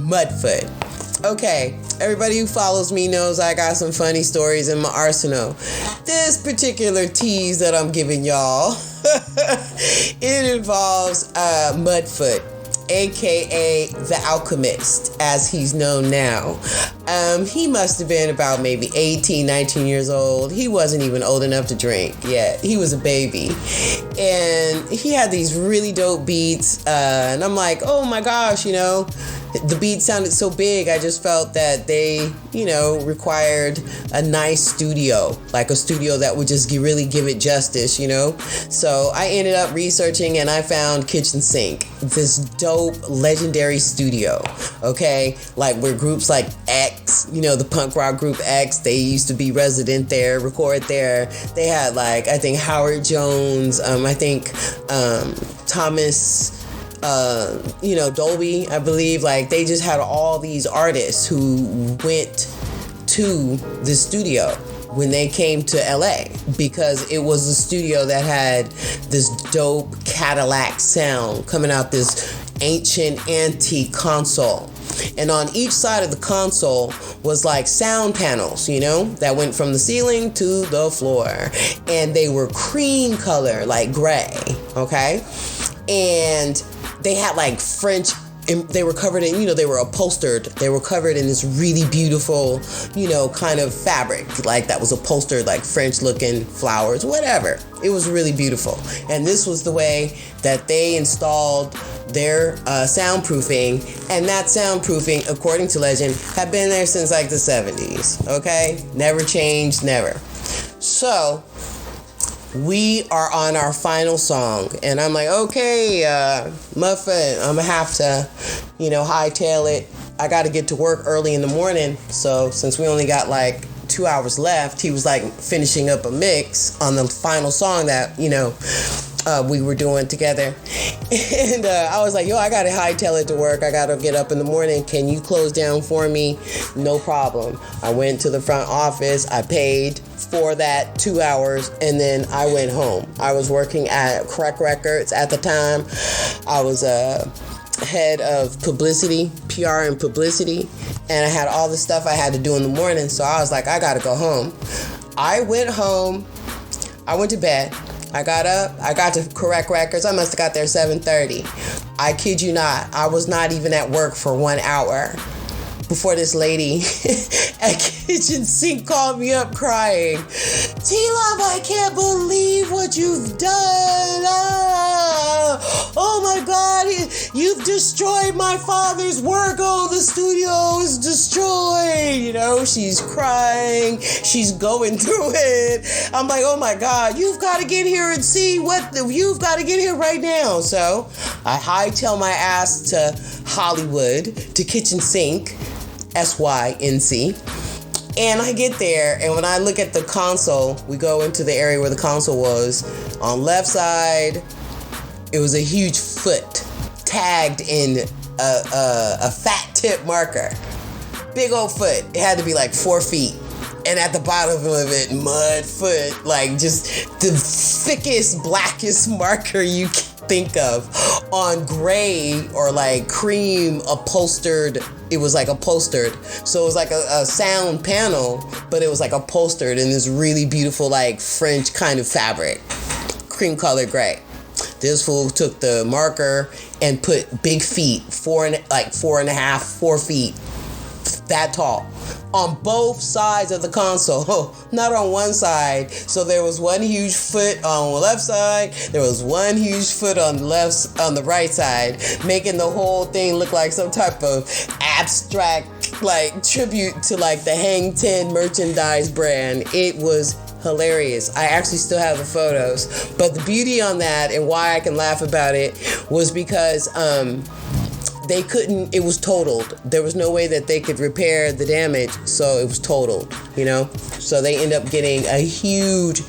Muddfoot. Okay, everybody who follows me knows I got some funny stories in my arsenal. This particular tease that I'm giving y'all, it involves Muddfoot, aka the Alchemist, as he's known now. He must have been about maybe 18, 19 years old. He wasn't even old enough to drink yet. He was a baby. And he had these really dope beats. And I'm like, oh my gosh, the beat sounded so big. I just felt that they, required a nice studio, like a studio that would just really give it justice, So I ended up researching and I found Kitchen Sink, this dope, legendary studio, okay? Like where groups like X, the punk rock group X, they used to be resident there, record there. They had I think Howard Jones, I think Thomas, Dolby, I believe. They just had all these artists who went to the studio when they came to LA, because it was a studio that had this dope Cadillac sound coming out this ancient antique console. And on each side of the console was sound panels, that went from the ceiling to the floor. And they were cream color, like gray, okay? And they had French, they were covered in, they were upholstered. They were covered in this really beautiful, kind of fabric, that was upholstered, French looking flowers, whatever. It was really beautiful. And this was the way that they installed their soundproofing. And that soundproofing, according to legend, had been there since the 70s. Okay? Never changed, never. So we are on our final song, and I'm like, okay, Muffin, I'm gonna have to, hightail it. I gotta get to work early in the morning, so since we only got 2 hours left, he was finishing up a mix on the final song that, we were doing together. And I was like, yo, I gotta hightail it to work. I gotta get up in the morning. Can you close down for me? No problem. I went to the front office. I paid for that 2 hours, and then I went home. I was working at Crack Records at the time. I was head of publicity, PR and publicity, and I had all the stuff I had to do in the morning. So I was like, I gotta go home. I went home. I went to bed. I got up, I got to Correct Records. I must have got there 7:30. I kid you not, I was not even at work for 1 hour before this lady at Kitchen Sink called me up crying. T-Love, I can't believe what you've done. Oh my God, you've destroyed my father's work. Oh, the studio is destroyed. She's crying. She's going through it. I'm like, oh my God, you've got to get here and see you've got to get here right now. So I hightail my ass to Hollywood, to Kitchen Sink, SYNC. And I get there, and when I look at the console, we go into the area where the console was. On left side, it was a huge foot tagged in a fat tip marker. Big old foot. It had to be 4 feet. And at the bottom of it, Muddfoot, just the thickest, blackest marker you can think of on gray or cream upholstered. It was upholstered. So it was a sound panel, but it was upholstered in this really beautiful French kind of fabric. Cream color gray. This fool took the marker and put big feet, 4.5, 4 feet, that tall, on both sides of the console, not on one side. So there was one huge foot on the left side, there was one huge foot on the right side, making the whole thing look like some type of abstract tribute to the Hang 10 merchandise brand. It was hilarious. I actually still have the photos, but the beauty on that and why I can laugh about it was because they couldn't, it was totaled. There was no way that they could repair the damage, so it was totaled, So they end up getting a huge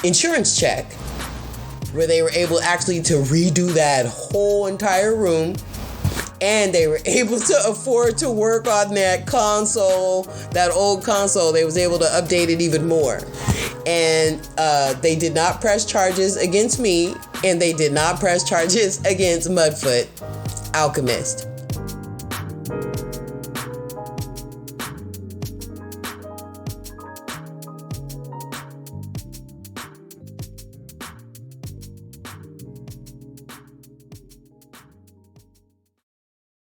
insurance check where they were able actually to redo that whole entire room. And they were able to afford to work on that console, that old console. They was able to update it even more. And they did not press charges against me, and they did not press charges against Muddfoot. Alchemist.